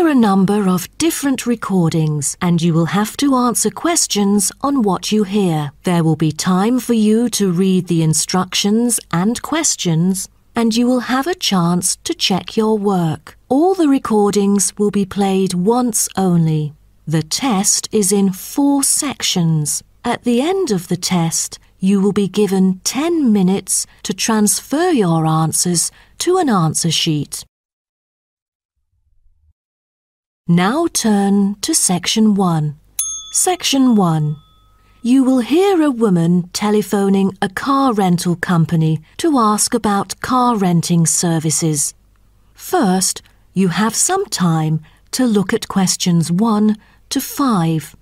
hear a number of different recordings and you will have to answer questions on what you hear. There will be time for you to read the instructions and questions, and you will have a chance to check your work. All the recordings will be played once only. The test is in 4 sections. At the end of the test, you will be given 10 minutes to transfer your answers to an answer sheet. Now turn to Section 1. Section 1. You will hear a woman telephoning a car rental company to ask about car renting services. First, you have some time to look at questions 1 to 5.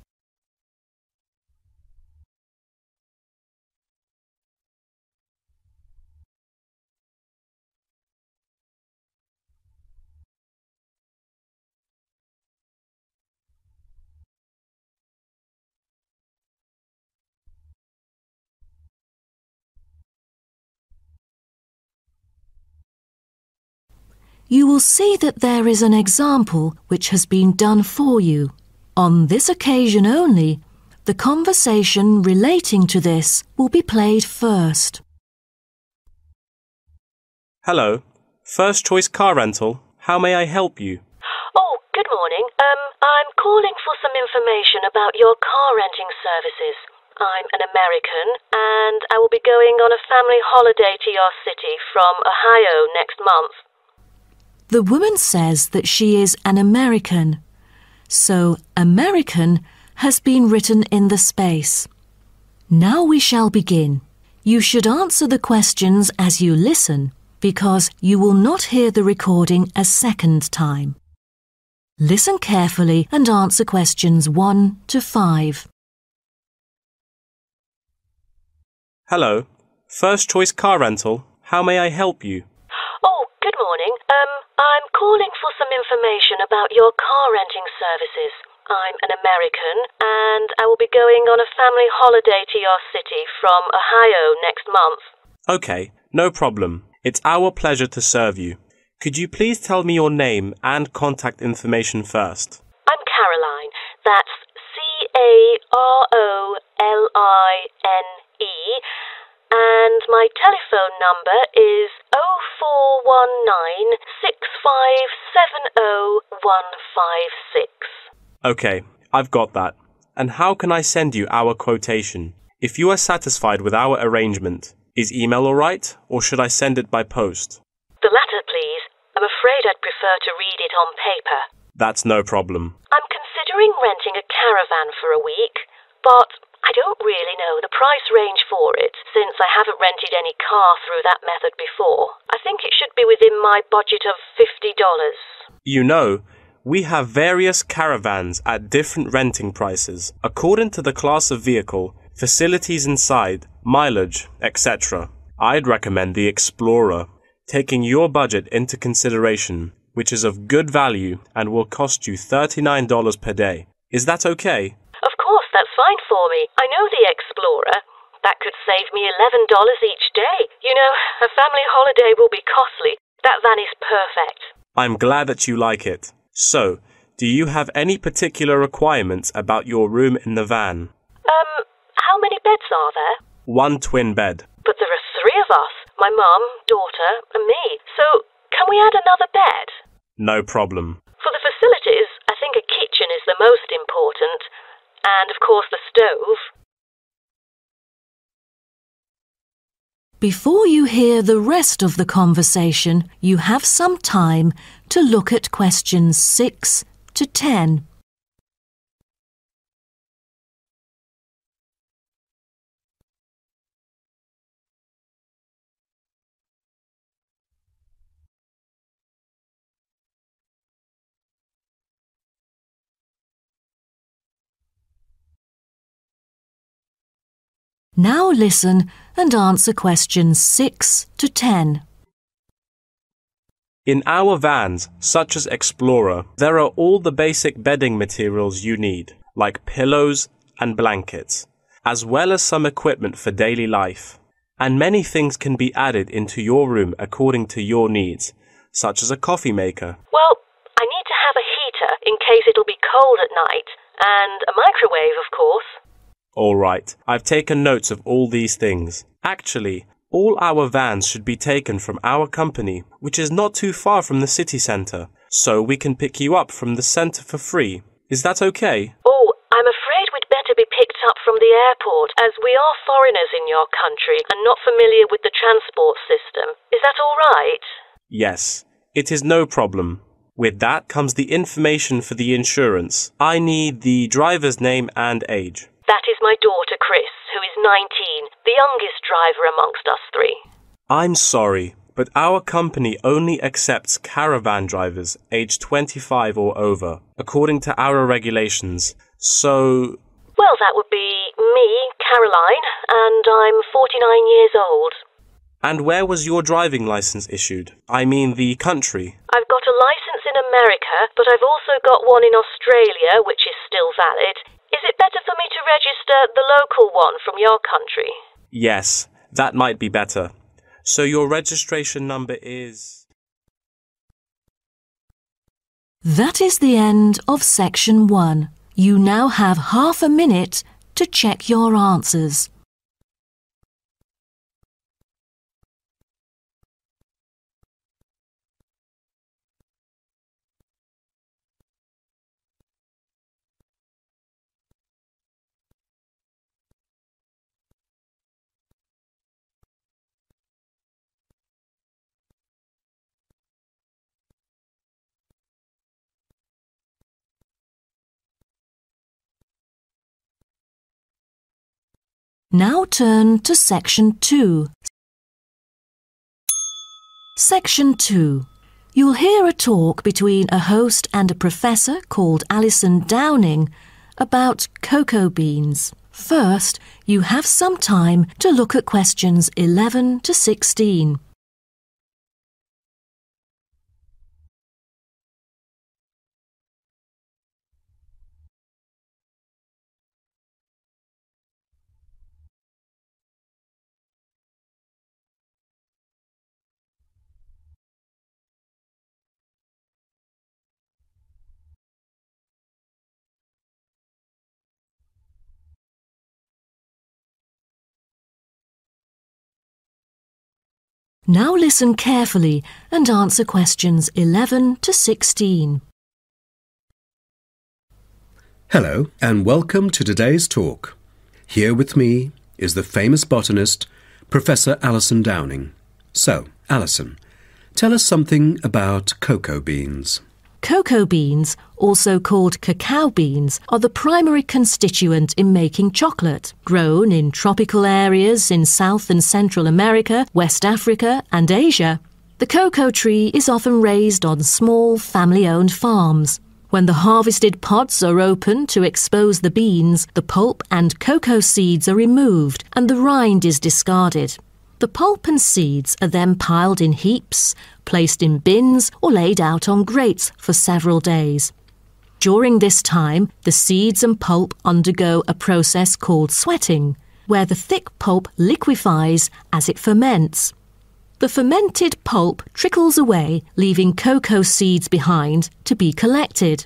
You will see that there is an example which has been done for you. On this occasion only, the conversation relating to this will be played first. Hello, First Choice Car Rental. How may I help you? Oh, good morning. I'm calling for some information about your car renting services. I'm an American and I will be going on a family holiday to your city from Ohio next month. The woman says that she is an American, so American has been written in the space. Now we shall begin. You should answer the questions as you listen, because you will not hear the recording a second time. Listen carefully and answer questions 1 to 5. Hello, First Choice Car Rental. How may I help you? Oh, good morning. I'm calling for some information about your car renting services. I'm an American and I will be going on a family holiday to your city from Ohio next month. Okay, no problem. It's our pleasure to serve you. Could you please tell me your name and contact information first? I'm Caroline. That's Caroline. And my telephone number is 0419 6570156. Okay, I've got that. And how can I send you our quotation? If you are satisfied with our arrangement, is email alright, or should I send it by post? The latter, please. I'm afraid I'd prefer to read it on paper. That's no problem. I'm considering renting a caravan for a week, but I don't really know the price range for it, since I haven't rented any car through that method before. I think it should be within my budget of $50. You know, we have various caravans at different renting prices, according to the class of vehicle, facilities inside, mileage, etc. I'd recommend the Explorer, taking your budget into consideration, which is of good value and will cost you $39 per day. Is that okay? Of course, that's fine for me. I know the Explorer. That could save me $11 each day. You know, a family holiday will be costly. That van is perfect. I'm glad that you like it. So, do you have any particular requirements about your room in the van? How many beds are there? 1 twin bed. But there are 3 of us. My mum, daughter, and me. So, can we add another bed? No problem. For the facilities, I think a kitchen is the most important. And, of course, the stove. Before you hear the rest of the conversation, you have some time to look at questions 6 to 10. Now listen and answer questions 6 to 10. In our vans, such as Explorer, there are all the basic bedding materials you need, like pillows and blankets, as well as some equipment for daily life. And many things can be added into your room according to your needs, such as a coffee maker. Well, I need to have have a heater in case it'll be cold at night, and a microwave, of course. All right, I've taken notes of all these things. Actually, all our vans should be taken from our company, which is not too far from the city centre, so we can pick you up from the centre for free. Is that okay? Oh, I'm afraid we'd better be picked up from the airport, as we are foreigners in your country and not familiar with the transport system. Is that all right? Yes, it is no problem. With that comes the information for the insurance. I need the driver's name and age. That is my daughter, Chris, who is 19, the youngest driver amongst us three. I'm sorry, but our company only accepts caravan drivers aged 25 or over, according to our regulations. So... Well, that would be me, Caroline, and I'm 49 years old. And where was your driving license issued? I mean the country. I've got a license in America, but I've also got one in Australia, which is still valid. Is it better for me to register the local one from your country? Yes, that might be better. So your registration number is... That is the end of section 1. You now have half a minute to check your answers. Now turn to Section 2. Section 2. You'll hear a talk between a host and a professor called Alison Downing about cocoa beans. First, you have some time to look at questions 11 to 16. Now listen carefully and answer questions 11 to 16. Hello and welcome to today's talk. Here with me is the famous botanist, Professor Alison Downing. So, Alison, tell us something about cocoa beans. Cocoa beans, also called cacao beans, are the primary constituent in making chocolate, grown in tropical areas in South and Central America, West Africa and Asia. The cocoa tree is often raised on small family-owned farms. When the harvested pods are opened to expose the beans, the pulp and cocoa seeds are removed and the rind is discarded. The pulp and seeds are then piled in heaps, placed in bins or laid out on grates for several days. During this time, the seeds and pulp undergo a process called sweating, where the thick pulp liquefies as it ferments. The fermented pulp trickles away, leaving cocoa seeds behind to be collected.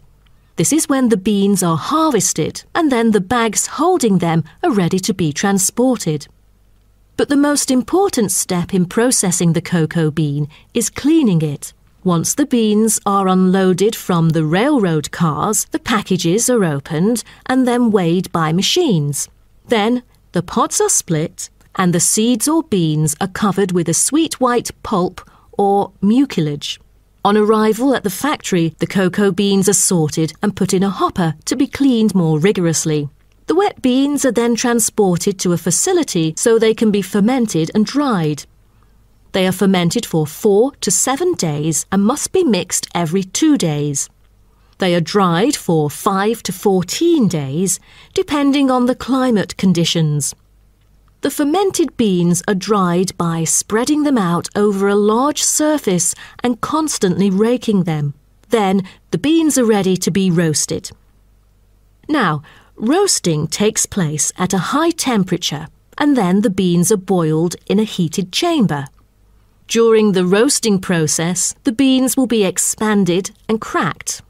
This is when the beans are harvested, and then the bags holding them are ready to be transported. But the most important step in processing the cocoa bean is cleaning it. Once the beans are unloaded from the railroad cars, the packages are opened and then weighed by machines. Then the pods are split and the seeds or beans are covered with a sweet white pulp or mucilage. On arrival at the factory, the cocoa beans are sorted and put in a hopper to be cleaned more rigorously. The wet beans are then transported to a facility so they can be fermented and dried. They are fermented for 4 to 7 days and must be mixed every 2 days. They are dried for 5 to 14 days, depending on the climate conditions. The fermented beans are dried by spreading them out over a large surface and constantly raking them. Then the beans are ready to be roasted. Now, roasting takes place at a high temperature and then the beans are boiled in a heated chamber. During the roasting process, the beans will be expanded and cracked.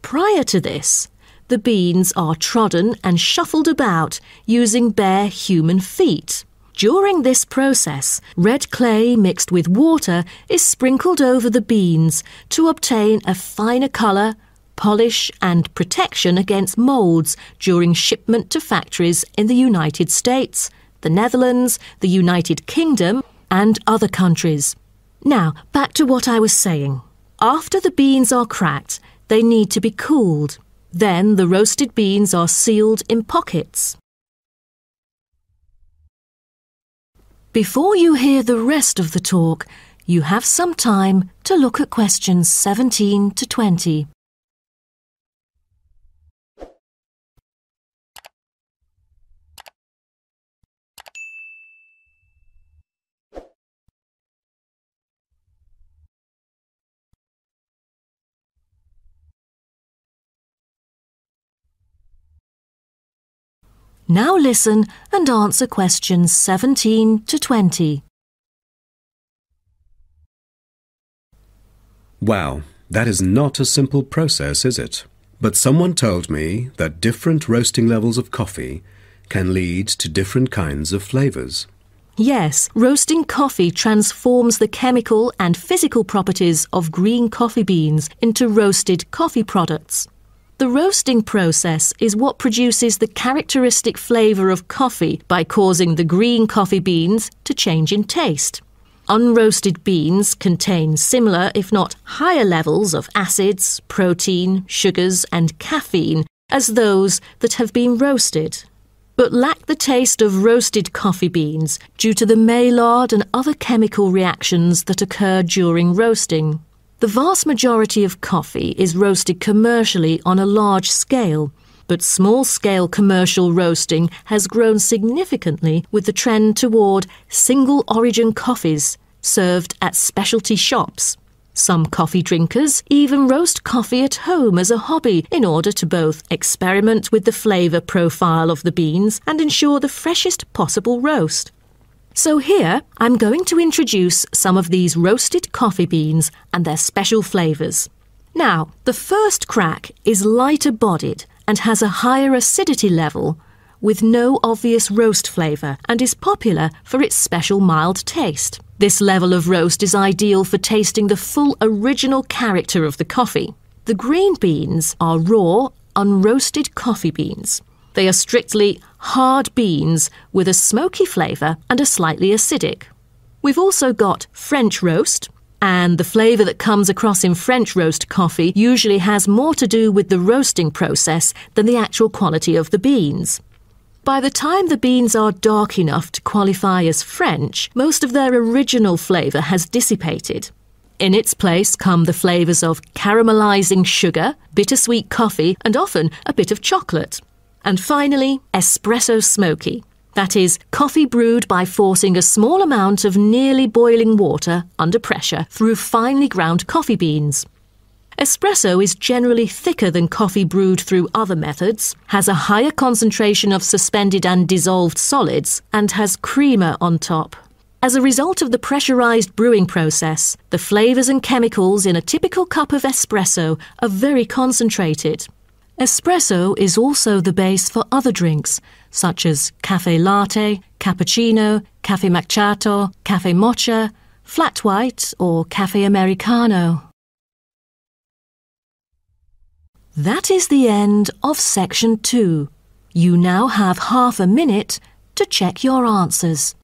Prior to this, the beans are trodden and shuffled about using bare human feet. During this process, red clay mixed with water is sprinkled over the beans to obtain a finer colour, polish and protection against moulds during shipment to factories in the United States, the Netherlands, the United Kingdom and other countries. Now, back to what I was saying. After the beans are cracked, they need to be cooled. Then the roasted beans are sealed in pockets. Before you hear the rest of the talk, you have some time to look at questions 17 to 20. Now listen and answer questions 17 to 20. Wow, that is not a simple process, is it? But someone told me that different roasting levels of coffee can lead to different kinds of flavours. Yes, roasting coffee transforms the chemical and physical properties of green coffee beans into roasted coffee products. The roasting process is what produces the characteristic flavour of coffee by causing the green coffee beans to change in taste. Unroasted beans contain similar, if not higher levels of acids, protein, sugars and caffeine as those that have been roasted, but lack the taste of roasted coffee beans due to the Maillard and other chemical reactions that occur during roasting. The vast majority of coffee is roasted commercially on a large scale, but small-scale commercial roasting has grown significantly with the trend toward single-origin coffees served at specialty shops. Some coffee drinkers even roast coffee at home as a hobby in order to both experiment with the flavour profile of the beans and ensure the freshest possible roast. So here, I'm going to introduce some of these roasted coffee beans and their special flavours. Now, the first crack is lighter bodied and has a higher acidity level with no obvious roast flavour and is popular for its special mild taste. This level of roast is ideal for tasting the full original character of the coffee. The green beans are raw, unroasted coffee beans. They are strictly hard beans with a smoky flavour and are slightly acidic. We've also got French roast, and the flavour that comes across in French roast coffee usually has more to do with the roasting process than the actual quality of the beans. By the time the beans are dark enough to qualify as French, most of their original flavour has dissipated. In its place come the flavours of caramelising sugar, bittersweet coffee, and often a bit of chocolate. And finally, espresso smoky. That is, coffee brewed by forcing a small amount of nearly boiling water under pressure through finely ground coffee beans. Espresso is generally thicker than coffee brewed through other methods, has a higher concentration of suspended and dissolved solids, and has creamer on top. As a result of the pressurised brewing process, the flavours and chemicals in a typical cup of espresso are very concentrated. Espresso is also the base for other drinks, such as cafe latte, cappuccino, cafe macchiato, cafe mocha, flat white or cafe americano. That is the end of section 2. You now have half a minute to check your answers.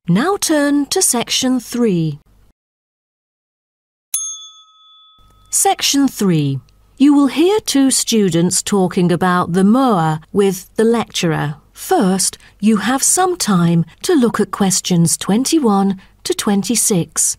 Now turn to section 3. Section 3. You will hear two students talking about the moa with the lecturer. First, you have some time to look at questions 21 to 26.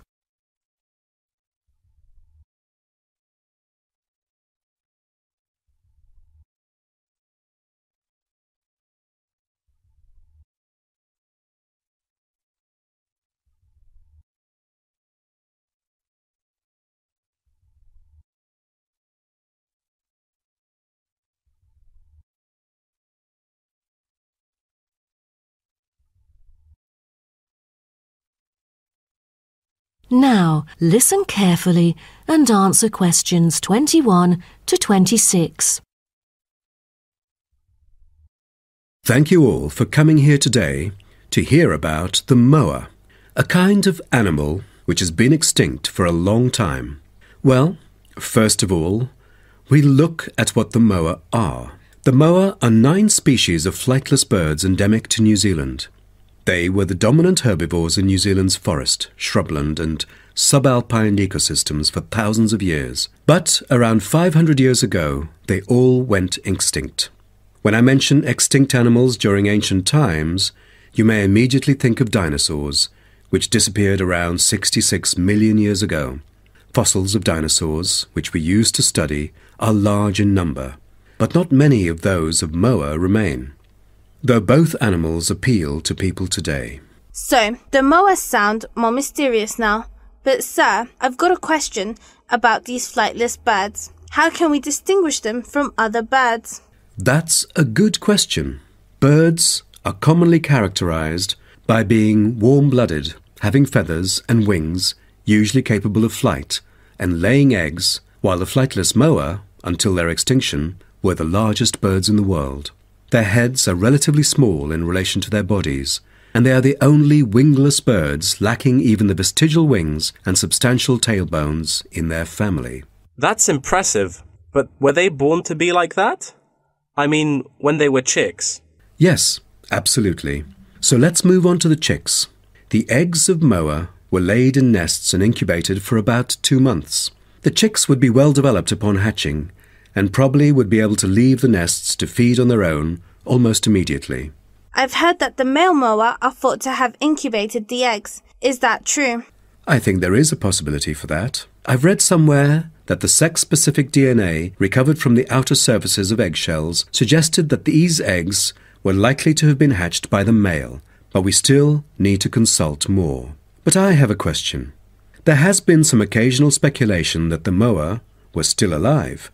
Now, listen carefully and answer questions 21 to 26. Thank you all for coming here today to hear about the moa, a kind of animal which has been extinct for a long time. Well, first of all, we look at what the moa are. The moa are 9 species of flightless birds endemic to New Zealand. They were the dominant herbivores in New Zealand's forest, shrubland and subalpine ecosystems for thousands of years. But around 500 years ago, they all went extinct. When I mention extinct animals during ancient times, you may immediately think of dinosaurs, which disappeared around 66 million years ago. Fossils of dinosaurs, which we use to study, are large in number, but not many of those of moa remain, though both animals appeal to people today. So, the moas sound more mysterious now. But sir, I've got a question about these flightless birds. How can we distinguish them from other birds? That's a good question. Birds are commonly characterized by being warm-blooded, having feathers and wings, usually capable of flight, and laying eggs, while the flightless moa, until their extinction, were the largest birds in the world. Their heads are relatively small in relation to their bodies, and they are the only wingless birds lacking even the vestigial wings and substantial tailbones in their family. That's impressive, but were they born to be like that? I mean, when they were chicks. Yes, absolutely. So let's move on to the chicks. The eggs of moa were laid in nests and incubated for about 2 months. The chicks would be well developed upon hatching, and probably would be able to leave the nests to feed on their own almost immediately. I've heard that the male moa are thought to have incubated the eggs. Is that true? I think there is a possibility for that. I've read somewhere that the sex-specific DNA recovered from the outer surfaces of eggshells suggested that these eggs were likely to have been hatched by the male, but we still need to consult more. But I have a question. There has been some occasional speculation that the moa were still alive,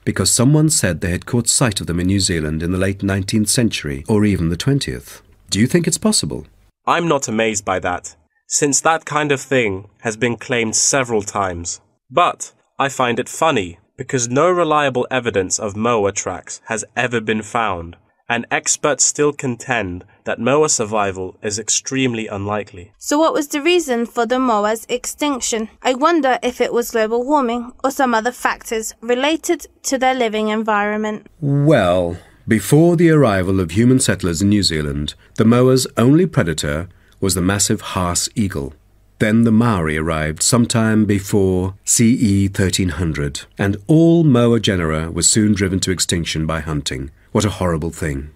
because someone said they had caught sight of them in New Zealand in the late 19th century or even the 20th. Do you think it's possible? I'm not amazed by that, since that kind of thing has been claimed several times. But I find it funny because no reliable evidence of moa tracks has ever been found, and experts still contend that moa survival is extremely unlikely. So what was the reason for the moa's extinction? I wonder if it was global warming or some other factors related to their living environment. Well, before the arrival of human settlers in New Zealand, the moa's only predator was the massive Haas eagle. Then the Maori arrived sometime before CE 1300, and all moa genera were soon driven to extinction by hunting. What a horrible thing.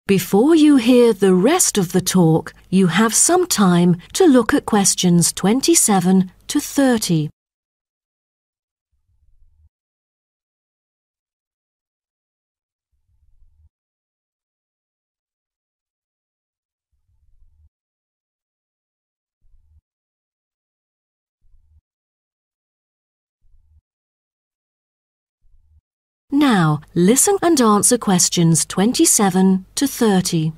Before you hear the rest of the talk, you have some time to look at questions 27 to 30. Now, listen and answer questions 27 to 30.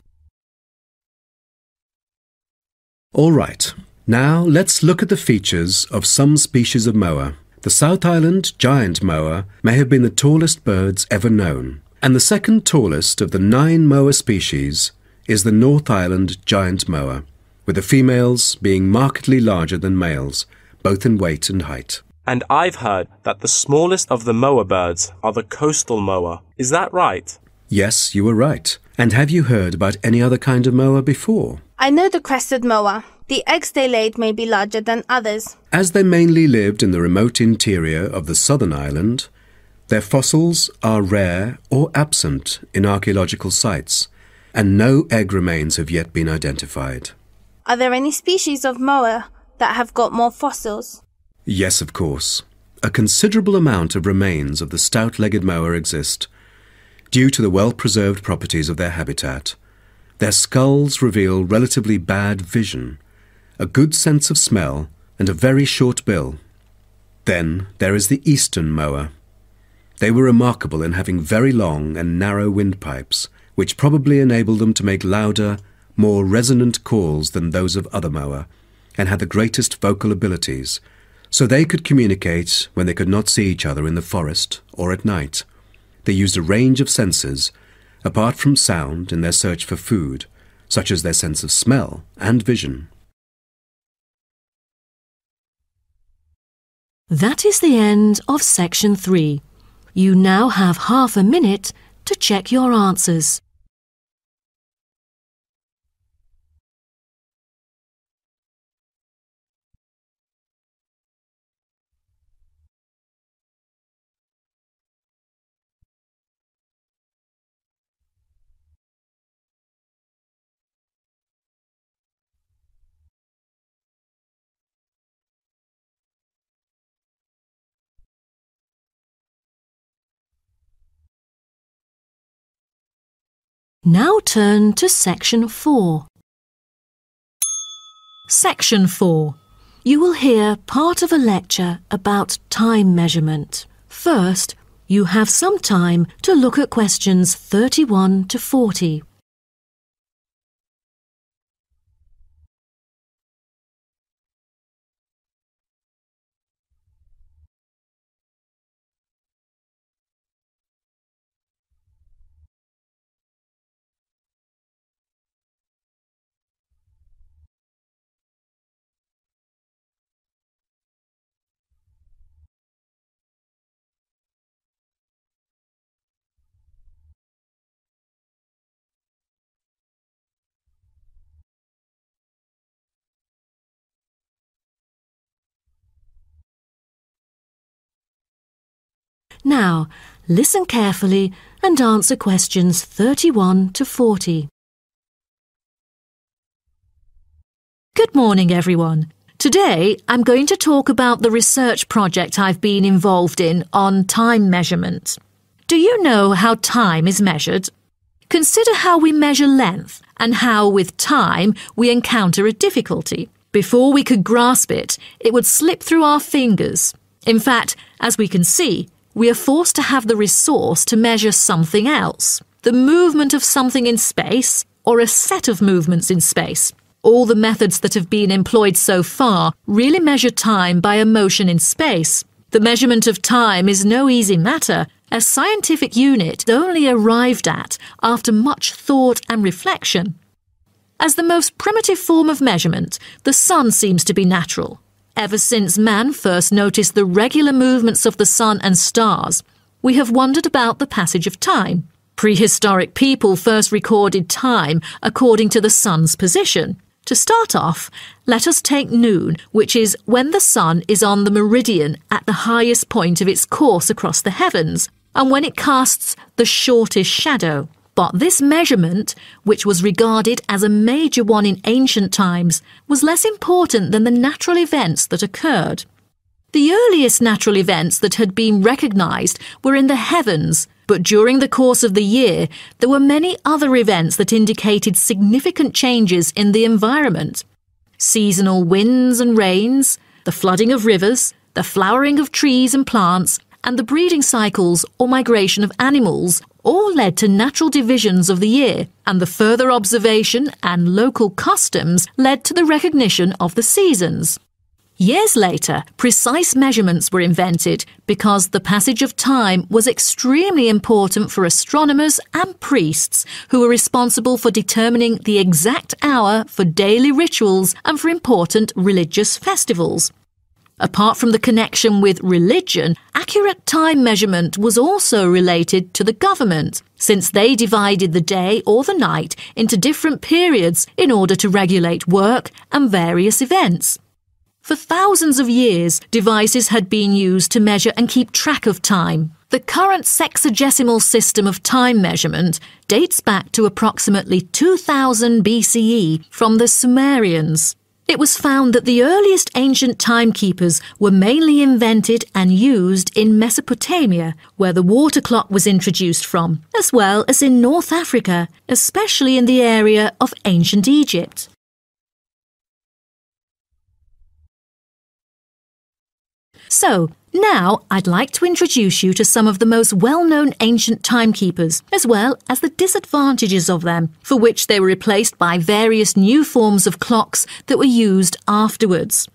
All right, now let's look at the features of some species of moa. The South Island giant moa may have been the tallest birds ever known, and the second tallest of the 9 moa species is the North Island giant moa, with the females being markedly larger than males, both in weight and height. And I've heard that the smallest of the moa birds are the coastal moa. Is that right? Yes, you were right. And have you heard about any other kind of moa before? I know the crested moa. The eggs they laid may be larger than others. As they mainly lived in the remote interior of the southern island, their fossils are rare or absent in archaeological sites, and no egg remains have yet been identified. Are there any species of moa that have got more fossils? Yes, of course. A considerable amount of remains of the stout-legged moa exist, due to the well-preserved properties of their habitat. Their skulls reveal relatively bad vision, a good sense of smell, and a very short bill. Then there is the eastern moa. They were remarkable in having very long and narrow windpipes, which probably enabled them to make louder, more resonant calls than those of other moa, and had the greatest vocal abilities, so they could communicate when they could not see each other in the forest or at night. They used a range of senses, apart from sound, in their search for food, such as their sense of smell and vision. That is the end of section 3. You now have half a minute to check your answers. Now turn to section 4. Section 4. You will hear part of a lecture about time measurement. First, you have some time to look at questions 31 to 40. Now, listen carefully and answer questions 31 to 40. Good morning, everyone. Today, I'm going to talk about the research project I've been involved in on time measurement. Do you know how time is measured? Consider how we measure length and how, with time, we encounter a difficulty. Before we could grasp it, it would slip through our fingers. In fact, as we can see, we are forced to have the resource to measure something else, the movement of something in space or a set of movements in space. All the methods that have been employed so far really measure time by a motion in space. The measurement of time is no easy matter, a scientific unit only arrived at after much thought and reflection. As the most primitive form of measurement, the sun seems to be natural. Ever since man first noticed the regular movements of the sun and stars, we have wondered about the passage of time. Prehistoric people first recorded time according to the sun's position. To start off, let us take noon, which is when the sun is on the meridian at the highest point of its course across the heavens, and when it casts the shortest shadow. But this measurement, which was regarded as a major one in ancient times, was less important than the natural events that occurred. The earliest natural events that had been recognised were in the heavens, but during the course of the year, there were many other events that indicated significant changes in the environment. Seasonal winds and rains, the flooding of rivers, the flowering of trees and plants, and the breeding cycles or migration of animals all led to natural divisions of the year, and the further observation and local customs led to the recognition of the seasons. Years later, precise measurements were invented because the passage of time was extremely important for astronomers and priests who were responsible for determining the exact hour for daily rituals and for important religious festivals. Apart from the connection with religion, accurate time measurement was also related to the government, since they divided the day or the night into different periods in order to regulate work and various events. For thousands of years, devices had been used to measure and keep track of time. The current sexagesimal system of time measurement dates back to approximately 2000 BCE from the Sumerians. It was found that the earliest ancient timekeepers were mainly invented and used in Mesopotamia, where the water clock was introduced from, as well as in North Africa, especially in the area of ancient Egypt. So, now I'd like to introduce you to some of the most well-known ancient timekeepers, as well as the disadvantages of them, for which they were replaced by various new forms of clocks that were used afterwards.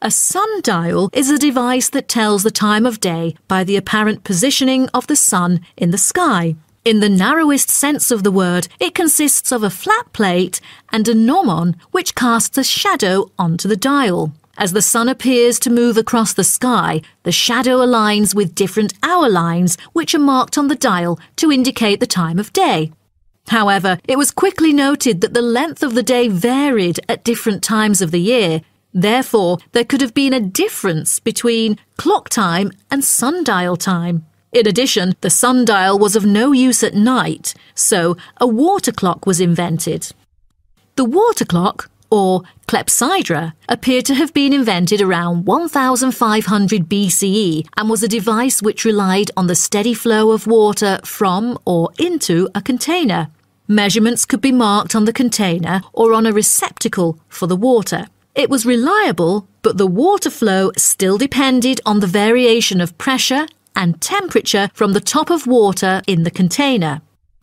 A sundial is a device that tells the time of day by the apparent positioning of the sun in the sky. In the narrowest sense of the word, it consists of a flat plate and a gnomon which casts a shadow onto the dial. As the sun appears to move across the sky, the shadow aligns with different hour lines which are marked on the dial to indicate the time of day. However, it was quickly noted that the length of the day varied at different times of the year. Therefore, there could have been a difference between clock time and sundial time. In addition, the sundial was of no use at night, so a water clock was invented. The water clock, or clepsydra, appeared to have been invented around 1500 BCE and was a device which relied on the steady flow of water from or into a container. Measurements could be marked on the container or on a receptacle for the water. It was reliable, but the water flow still depended on the variation of pressure and temperature from the top of water in the container.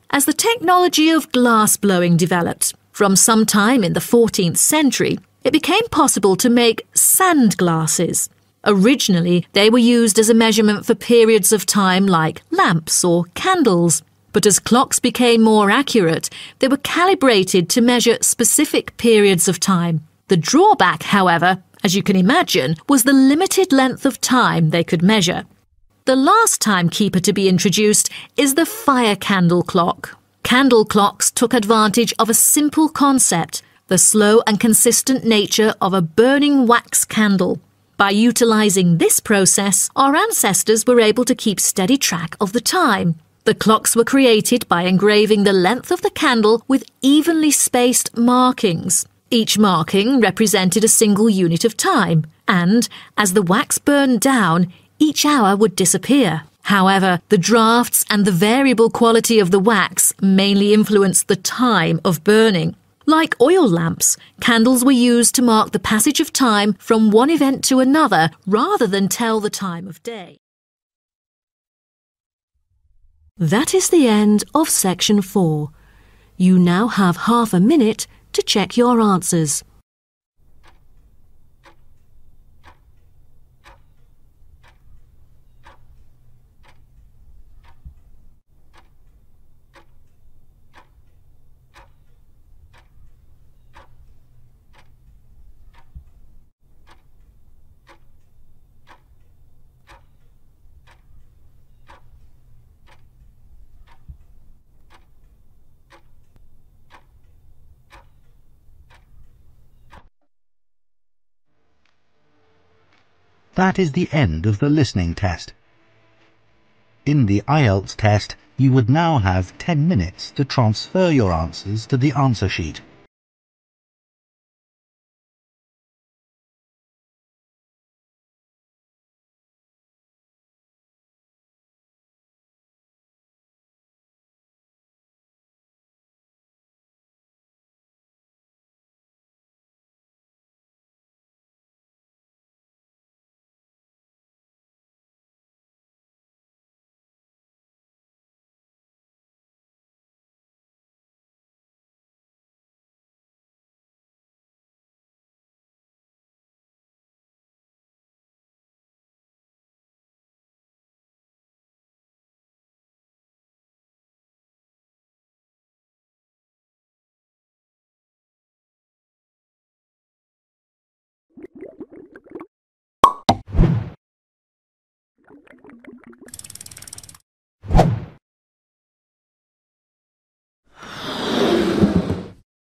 As the technology of glass blowing developed, from some time in the 14th century, it became possible to make sand glasses. Originally, they were used as a measurement for periods of time like lamps or candles. But as clocks became more accurate, they were calibrated to measure specific periods of time. The drawback, however, as you can imagine, was the limited length of time they could measure. The last timekeeper to be introduced is the fire candle clock. Candle clocks took advantage of a simple concept, the slow and consistent nature of a burning wax candle. By utilising this process, our ancestors were able to keep steady track of the time. The clocks were created by engraving the length of the candle with evenly spaced markings. Each marking represented a single unit of time, and as the wax burned down, each hour would disappear. However, the drafts and the variable quality of the wax mainly influenced the time of burning. Like oil lamps, candles were used to mark the passage of time from one event to another rather than tell the time of day. That is the end of section 4. You now have half a minute to check your answers. That is the end of the listening test. In the IELTS test, you would now have 10 minutes to transfer your answers to the answer sheet.